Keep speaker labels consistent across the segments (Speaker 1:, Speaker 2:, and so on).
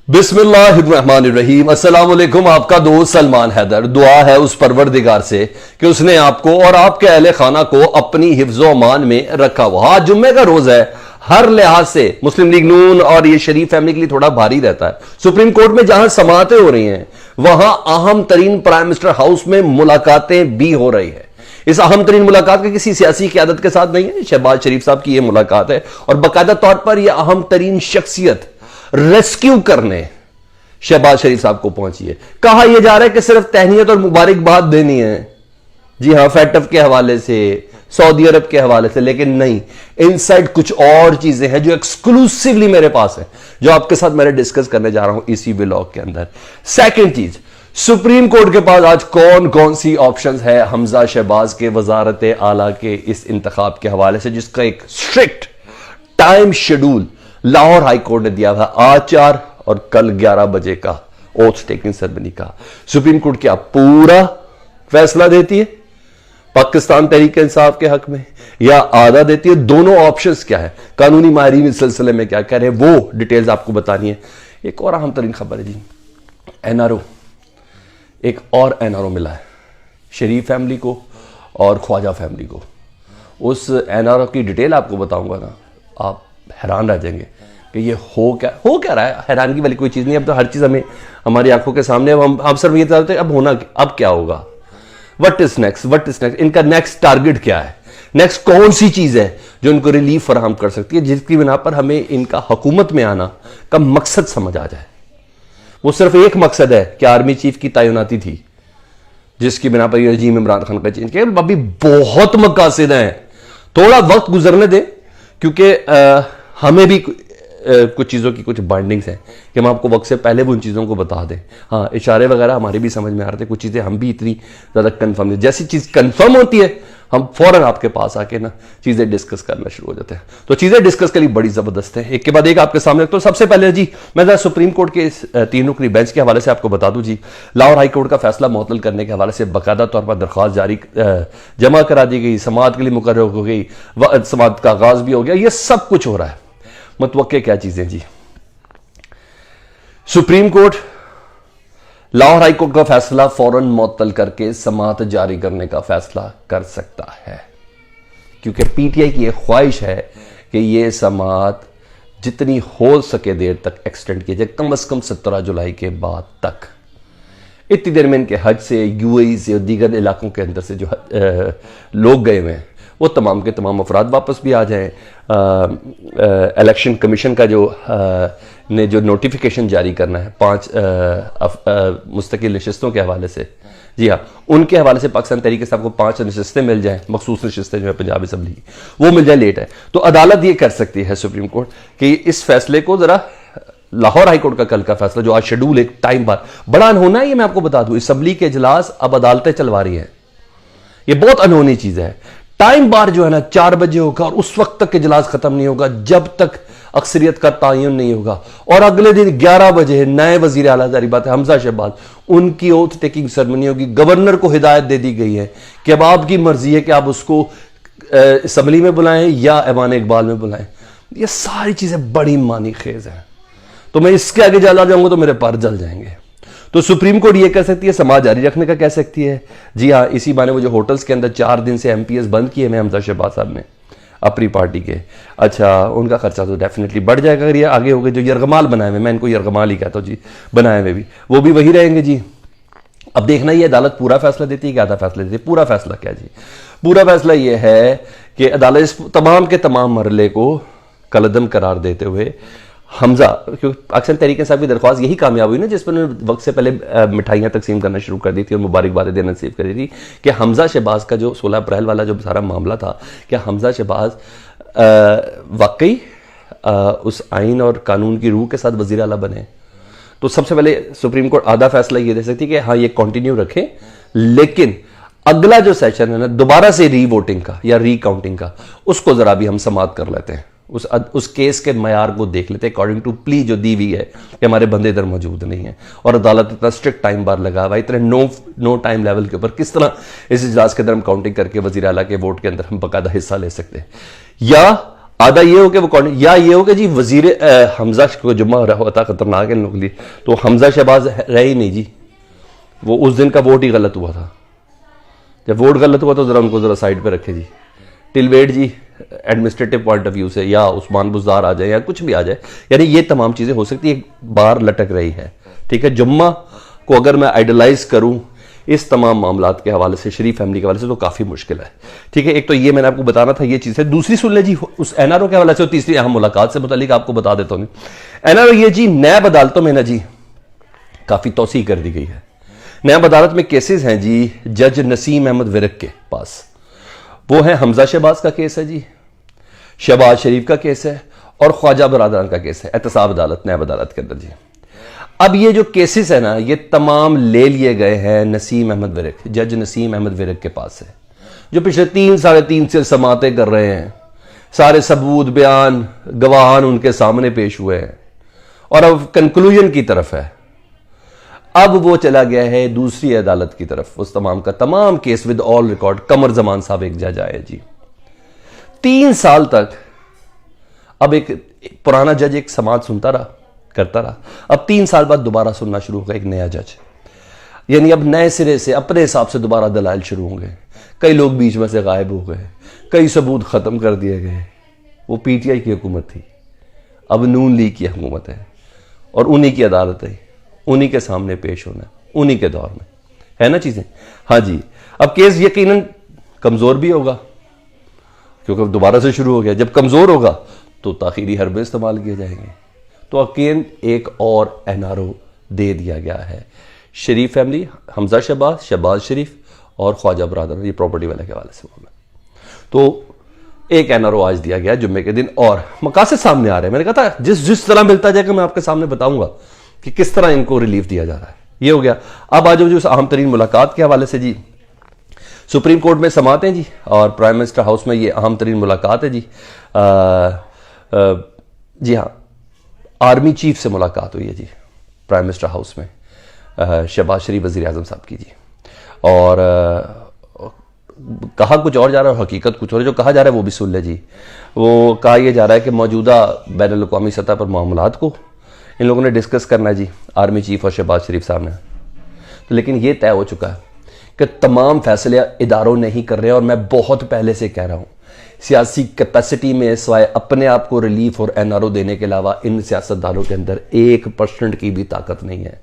Speaker 1: बिस्मिल्लाहिर्रहमानिर्रहीम। अस्सलाम वालेकुम। आपका दोस्त सलमान हैदर। दुआ है उस परवरदिगार से कि उसने आपको और आपके अहले खाना को अपनी हिफ्ज़ो अमान में रखा हुआ। आज जुम्मे का रोज है, हर लिहाज से मुस्लिम लीग नून और ये शरीफ फैमिली के लिए थोड़ा भारी रहता है। सुप्रीम कोर्ट में जहां समाअतें हो रही हैं वहां अहम तरीन प्राइम मिनिस्टर हाउस में मुलाकातें भी हो रही है। इस अहम तरीन मुलाकात का किसी सियासी क़यादत के साथ नहीं है, शहबाज शरीफ साहब की यह मुलाकात है और बाकायदा तौर पर यह अहम तरीन शख्सियत रेस्क्यू करने शहबाज शरीफ साहब को पहुंची है। कहा यह जा रहा है कि सिर्फ तहनीयत और मुबारकबाद देनी है, जी हां, फैटफ के हवाले से, सऊदी अरब के हवाले से, लेकिन नहीं, इनसाइड कुछ और चीजें हैं जो एक्सक्लूसिवली मेरे पास है, जो आपके साथ मैं डिस्कस करने जा रहा हूं इसी व्लॉग के अंदर। सेकंड चीज, सुप्रीम कोर्ट के पास आज कौन कौन सी ऑप्शंस है हमजा शहबाज के वजारत आला के इस इंतखाब के हवाले से, जिसका एक strict time schedule Lahore High court ने दिया था। आज 4 और कल 11 बजे का ओथ टेकिंग सेरेमनी का। सुप्रीम कोर्ट क्या पूरा फैसला देती है पाकिस्तान तहरीक इंसाफ के हक में या आधा देती है? दोनों ऑप्शंस क्या है, कानूनी माहिरीन इस सिलसिले में क्या कह रहे हैं, वो डिटेल्स आपको बतानी है। एक और अहम तरीन खबर है जी, एनआरओ, एक और एनआरओ मिला है शरीफ फैमिली को और ख्वाजा फैमिली को। उस एनआरओ की डिटेल आपको बताऊंगा ना, आप हैरान रह जाएंगे कि ये हो क्या रहा है। हैरानगी वाली कोई चीज नहीं, अब तो हर चीज हमें हमारी आंखों के सामने, हम सिर्फ ये चाहते हैं अब क्या होगा, व्हाट इज नेक्स्ट, इनका नेक्स्ट टारगेट क्या है, नेक्स्ट कौन सी चीज है जो इनको रिलीफ फराहम कर सकती है, जिसकी बिना पर हमें इनका हुकूमत में आना का मकसद समझ आ जाए। वो सिर्फ एक मकसद है कि आर्मी चीफ की तैनाती थी, जिसकी बिना पर रजीम इमरान खान का चेंज किया। अभी बहुत मकासद हैं, थोड़ा वक्त गुजरने दें, क्योंकि हमें भी कुछ चीज़ों की कुछ बाइंडिंग्स हैं कि हम आपको वक्त से पहले भी उन चीज़ों को बता दें। हाँ, इशारे वगैरह हमारे भी समझ में आ रहे थे, कुछ चीज़ें हम भी इतनी ज़्यादा कंफर्म नहीं, जैसी चीज़ कंफर्म होती है हम फौरन आपके पास आके ना चीज़ें डिस्कस करना शुरू हो जाते हैं। तो चीज़ें डिस्कस के लिए बड़ी ज़बरदस्त है, एक के बाद एक आपके सामने। तो सबसे पहले जी मैं ज़रा सुप्रीम कोर्ट के इस 3 रुकनी बेंच के हवाले से आपको बता दूं जी, लाहौर हाई कोर्ट का फैसला मुअत्तल करने के हवाले से बाकायदा तौर पर दरख्वास्त जारी जमा करा दी गई, समाअत के लिए मुकर्रर हो गई, समाअत का आगाज भी हो गया, ये सब कुछ हो रहा है। मतवक्के क्या चीजें जी, Supreme Court Lahore High Court का फैसला फौरन मुअत्तल करके समाअत जारी करने का फैसला कर सकता है, क्योंकि पीटीआई की यह ख्वाहिश है कि यह समाअत जितनी हो सके देर तक एक्सटेंड की जाए, कम से कम 17 जुलाई के बाद तक। इतनी देर में इनके हज से, यूएई से और दीगर इलाकों के अंदर से जो लोग गए हुए हैं वो तमाम के तमाम अफराद वापस भी आ जाएं। इलेक्शन कमीशन का जो नोटिफिकेशन जारी करना है 5 मुस्तकिल नशिस्तों के हवाले से, जी हाँ, उनके हवाले से पाकिस्तान तहरीक इंसाफ को 5 नशिस्तें मिल जाएं, मखसूस नशिस्तें जो है पंजाब असेंबली की, वो मिल जाए, लेट है तो अदालत ये कर सकती है सुप्रीम कोर्ट कि इस फैसले को जरा लाहौर हाई कोर्ट का कल का फैसला जो आज शेड्यूल एक टाइम बाद बड़ा अनहोना है, ये मैं आपको बता दूं, असेंबली के इजलास अब अदालतें चलवा रही हैं, ये बहुत अनहोनी चीज है। टाइम बार जो है ना 4 बजे होगा और उस वक्त तक इजलास खत्म नहीं होगा जब तक अक्सरियत का तायन नहीं होगा, और अगले दिन 11 बजे नए वजीर आला, जारी बात है हमजा शहबाज, उनकी ओथ टेकिंग सेरेमनी होगी। गवर्नर को हिदायत दे दी गई है कि अब आपकी मर्जी है कि आप उसको असेंबली में बुलाएं या ऐवान इकबाल में बुलाएं। ये सारी चीजें बड़ी मानी खेज हैं, तो मैं इसके आगे चला जाऊंगा तो मेरे पर जल जाएंगे। तो सुप्रीम कोर्ट ये कह सकती है, समाज जारी रखने का कह सकती है, जी हाँ, इसी माने वो जो होटल्स के अंदर 4 दिन से एमपीएस बंद किए हैं हमजा शहबाज साहब ने अपनी पार्टी के, अच्छा उनका खर्चा तो डेफिनेटली बढ़ जाएगा अगर ये आगे हो गए। जो यरगमाल बनाए हुए, मैं इनको यरगमाल ही कहता हूँ जी, बनाए हुए भी वो भी वही रहेंगे जी। अब देखना ये अदालत पूरा फैसला देती है कि आधा फैसला देती है। पूरा फैसला क्या जी, पूरा फैसला ये है कि अदालत इस तमाम के तमाम मरले को कलअदम करार देते हुए हमजा, क्योंकि अक्सर तहरीक इंसाफ की दरख्वास्त यही कामयाब हुई ना, जिस पर उन्होंने वक्त से पहले मिठाइयाँ तकसीम करना शुरू कर दी थी और मुबारकबाद देना नसीब कर दी थी कि हमजा शहबाज का जो 16 अप्रैल वाला जो सारा मामला था, क्या हमजा शहबाज वाकई उस आइन और कानून की रूह के साथ वज़ीर आला बने। तो सबसे पहले सुप्रीम कोर्ट आधा फैसला ये दे सकती है कि हाँ ये कंटिन्यू रखें, लेकिन अगला जो सेशन है ना दोबारा से रीवोटिंग का या रीकाउंटिंग का, उसको जरा भी हम समाअत कर लेते हैं, उस केस के मयार को देख लेते हैं अकॉर्डिंग टू प्ली जो दी हुई है कि हमारे बंदे इधर मौजूद नहीं है, और अदालत इतना स्ट्रिक्ट टाइम बार लगा हुआ, इतने नो टाइम लेवल के ऊपर किस तरह इस इजलास के अंदर हम काउंटिंग करके वज़ीर आला के वोट के अंदर हम बाकायदा हिस्सा ले सकते हैं। या आधा ये हो कि वो कौन, या ये हो कि जी वजीर हमजा को जुम्मा होता खतरनाक है इन लोगों के लिए, तो हमजा शहबाज रहे ही नहीं जी, वो उस दिन का वोट ही गलत हुआ था। जब वोट गलत हुआ तो जरा उनको जरा साइड पे रखे जी। टिल वेट जी एडमिनिस्ट्रेटिव पॉइंट ऑफ व्यू से, या उस्मान बुज़दार आ जाए या कुछ भी आ जाए, यानी ये तमाम चीज़ें हो सकती है, एक बार लटक रही है। ठीक है, जुम्मा को अगर मैं आइडलाइज करूं इस तमाम मामलात के हवाले से, शरीफ फैमिली के हवाले से, तो काफ़ी मुश्किल है। ठीक है, एक तो ये मैंने आपको बताना था, ये चीज़ है। दूसरी सुन ले जी उस एनआरओ के हवाले से, और तीसरी अहम मुलाकात से मुतालिक आपको बता देता हूँ। एनआरओ ये जी नैब अदालतों में ना जी काफ़ी तोसी कर दी गई है। नैब अदालत में केसेस हैं जी जज नसीम अहमद विरक के पास, वो है हमजा शहबाज का केस है जी, शहबाज शरीफ का केस है, और ख्वाजा बरादरान का केस है एहतसाब अदालत, नैब अदालत के अंदर जी। अब ये जो केसेस है ना, ये तमाम ले लिए गए हैं नसीम अहमद विरक, जज नसीम अहमद विरक के पास से, जो पिछले 3-3.5 से समातें कर रहे हैं। सारे सबूत बयान गवाहान उनके सामने पेश हुए हैं, और अब कंक्लूजन की तरफ है। अब वो चला गया है दूसरी अदालत की तरफ, उस तमाम का तमाम केस विद ऑल रिकॉर्ड। कमर जमान साहब एक जज आए जी, 3 साल तक अब एक पुराना जज एक समाज सुनता रहा, करता रहा। अब 3 साल बाद दोबारा सुनना शुरू होगा एक नया जज, यानी अब नए सिरे से अपने हिसाब से दोबारा दलाइल शुरू होंगे। कई लोग बीच में से गायब हो गए, कई सबूत खत्म कर दिए गए। वो पीटीआई की हुकूमत थी, अब नून लीग की हुकूमत है, और उन्हीं की अदालत है, उन्हीं के सामने पेश होना, उन्हीं के दौर में है ना चीजें। हाँ जी, अब केस यकीनन कमजोर भी होगा, क्योंकि अब दोबारा से शुरू हो गया। जब कमजोर होगा तो ताखीरी हरबे इस्तेमाल किए जाएंगे। तो अकेन एक और एनआरओ दे दिया गया है शरीफ फैमिली, हमजा शहबाज, शहबाज शरीफ और ख्वाजा बरादर, ये प्रॉपर्टी वाले के हवाले से मामला। तो एक एनआरओ आज दिया गया जुम्मे के दिन, और मकासद सामने आ रहे हैं। मैंने कहा था जिस तरह मिलता जाएगा मैं आपके सामने बताऊंगा कि किस तरह इनको रिलीफ दिया जा रहा है। ये हो गया। अब आज जो अहम तरीन मुलाकात के हवाले से जी, सुप्रीम कोर्ट में समाते हैं जी, और प्राइम मिनिस्टर हाउस में ये अहम तरीन मुलाकात है जी। जी हाँ, आर्मी चीफ से मुलाकात हुई है जी प्राइम मिनिस्टर हाउस में, शहबाज शरीफ वज़ीर आज़म साहब की जी। और कहा कुछ और जा रहा है, हकीकत कुछ और, जो कहा जा रहा है वो भी सुन ले जी। वो कहा यह जा रहा है कि मौजूदा बैनुल अक़वामी सतह पर मामलात को इन लोगों ने डिस्कस करना है जी, आर्मी चीफ और शहबाज शरीफ साहब ने। तो लेकिन ये तय हो चुका है कि तमाम फैसले इदारों नहीं कर रहे हैं, और मैं बहुत पहले से कह रहा हूँ सियासी कैपेसिटी में सिवाय अपने आप को रिलीफ और एनआरओ देने के अलावा इन सियासतदानों के अंदर 1% की भी ताकत नहीं है।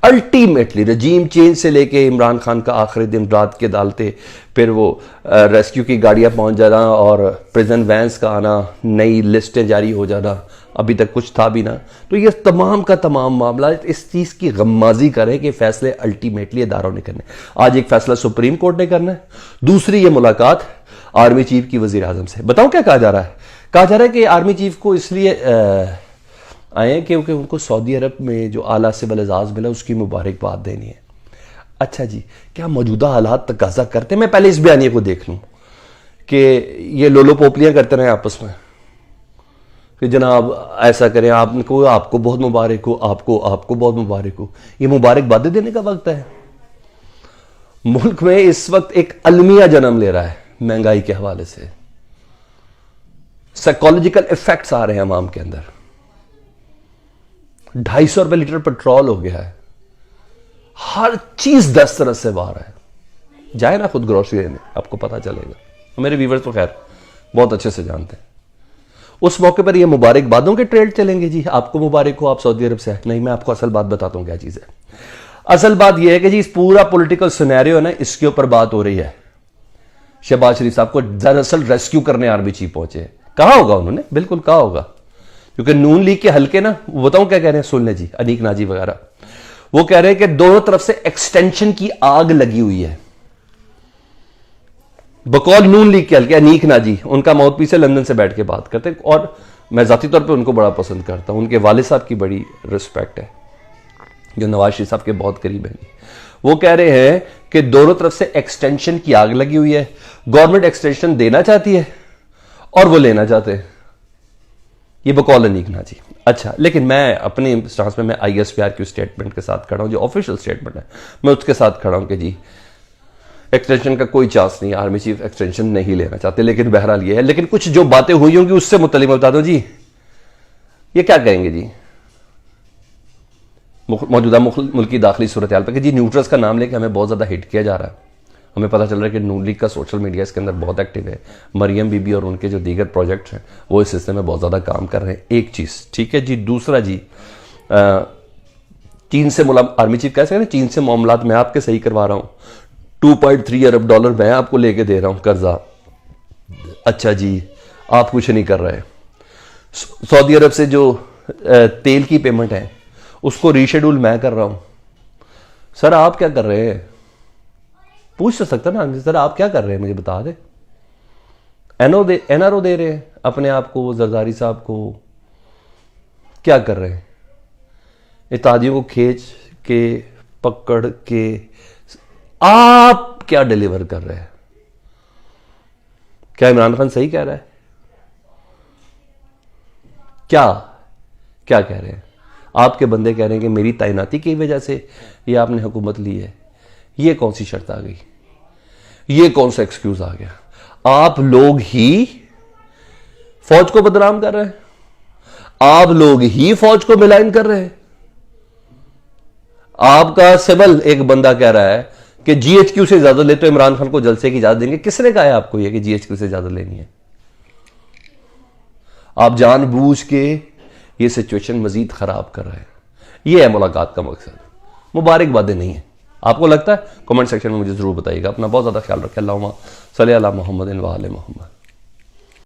Speaker 1: अल्टीमेटली रजीम चेंज से लेके इमरान खान का आखिरी दिन रात के अदालतें, फिर वो रेस्क्यू की गाड़ियां पहुंच जाना और प्रिजन वैन्स का आना, नई लिस्टें जारी हो जाना, अभी तक कुछ था भी ना। तो ये तमाम का तमाम मामला इस चीज़ की गम्माजी करे कि फैसले अल्टीमेटली इदारों ने करने। आज एक फैसला सुप्रीम कोर्ट ने करना है, दूसरी ये मुलाकात आर्मी चीफ की वजीर आजम से। बताऊं क्या कहा जा रहा है? कहा जा रहा है कि आर्मी चीफ को इसलिए आए हैं क्योंकि उनको सऊदी अरब में जो आला सिविल एजाज मिला उसकी मुबारकबाद देनी है। अच्छा जी, क्या मौजूदा हालात तकाजा करते हैं? मैं पहले इस बयानिए को देख लूं कि ये लोलो पोपलियां करते रहे आपस में कि जनाब ऐसा करें, आपको बहुत मुबारक हो, आपको बहुत मुबारक हो। ये मुबारकबादें देने का वक्त है। मुल्क में इस वक्त एक अलमिया जन्म ले रहा है महंगाई के हवाले से, साइकोलॉजिकल इफेक्ट्स आ रहे हैं अवाम के अंदर। 250 रुपए लीटर पेट्रोल हो गया है, हर चीज 10 तरह से बाहर है। जाए ना खुद ग्रोसरी लेने, आपको पता चलेगा। मेरे व्यूवर्स तो खैर बहुत अच्छे से जानते हैं। उस मौके पर ये मुबारकबादों के ट्रेड चलेंगे जी, आपको मुबारक हो, आप सऊदी अरब से। नहीं, मैं आपको असल बात बताता हूं क्या चीज है। असल बात यह है कि जी इस पूरा पॉलिटिकल सिनेरियो है ना, इसके ऊपर बात हो रही है। शहबाज शरीफ साहब को दरअसल रेस्क्यू करने आर्मी चीफ पहुंचे। कहा होगा उन्होंने, बिल्कुल कहा होगा, क्योंकि नून लीग के हल्के ना, बताऊं क्या कह रहे हैं, सुन ले जी, अनीक नाजी वगैरह, वो कह रहे हैं कि दोनों तरफ से एक्सटेंशन की आग लगी हुई है। बकौल नून लीग के हल्के अनीक नाजी, उनका माउथपीस से लंदन से बैठ के बात करते हैं, और मैं जाती तौर पे उनको बड़ा पसंद करता हूं। उनके वालिद साहब की बड़ी रिस्पेक्ट है, जो नवाज शरीफ साहब के बहुत करीब हैं। वो कह रहे हैं कि दोनों तरफ से एक्सटेंशन की आग लगी हुई है। गवर्नमेंट एक्सटेंशन देना चाहती है और वो लेना चाहते हैं। ये बकौल अनीक नाजी। अच्छा, लेकिन मैं अपनी स्टांस में, मैं ISPR की स्टेटमेंट के साथ खड़ा हूं, जो ऑफिशियल स्टेटमेंट है, मैं उसके साथ खड़ा हूं कि जी एक्सटेंशन का कोई चांस नहीं, आर्मी चीफ एक्सटेंशन नहीं लेना चाहते, लेकिन बहरहाल ये है। लेकिन कुछ जो बातें हुई होंगी उससे मुतल्लिक मैं बता दूं जी, ये क्या कहेंगे जी मौजूदा मुल्की दाखिली सूरत हाल पर कि जी न्यूट्रल्स का नाम लेके हमें बहुत ज़्यादा हिट किया जा रहा है। हमें पता चल रहा है कि नून लीग का सोशल मीडिया इसके अंदर बहुत एक्टिव है। मरियम बीबी और उनके जो दीगर प्रोजेक्ट्स हैं वो इस सिलसिले में बहुत ज़्यादा काम कर रहे हैं। एक चीज़ ठीक है जी। दूसरा जी, चीन से आर्मी चीफ कह सकते हैं चीन से मामलात मैं आपके सही करवा रहा हूँ, 2.3 अरब डॉलर मैं आपको लेके दे रहा हूँ कर्जा। अच्छा जी, आप कुछ नहीं कर रहे। सऊदी अरब से जो तेल की पेमेंट है उसको रीशेड्यूल मैं कर रहा हूं। सर आप क्या कर रहे हैं? पूछ तो सकता ना सर आप क्या कर रहे हैं, मुझे बता दे। एनआरओ दे रहे हैं अपने आप को, जरदारी साहब को। क्या कर रहे हैं? इत्तेहादियों को खींच के पकड़ के आप क्या डिलीवर कर रहे हैं? क्या इमरान खान सही कह रहा है? क्या क्या कह रहे हैं? आपके बंदे कह रहे हैं कि मेरी तैनाती की वजह से ये आपने हुकूमत ली है। ये कौन सी शर्त आ गई? ये कौन सा एक्सक्यूज आ गया? आप लोग ही फौज को बदनाम कर रहे हैं, आप लोग ही फौज को मिलाइन कर रहे हैं। आपका सिविल एक बंदा कह रहा है कि जीएचक्यू से इजाजत ले तो इमरान खान को जलसे की इजाजत देंगे। किसने कहा है आपको यह कि जीएचक्यू से इजाजत लेनी है? आप जानबूझ के ये सिचुएशन मजीद खराब कर रहे हैं। ये है मुलाकात का मकसद, मुबारकबादें नहीं है। आपको लगता है? कमेंट सेक्शन में मुझे जरूर बताइएगा। अपना बहुत ज्यादा ख्याल रखें। अल्लाहुम्मा सल्ली अला मुहम्मद व आले मुहम्मद।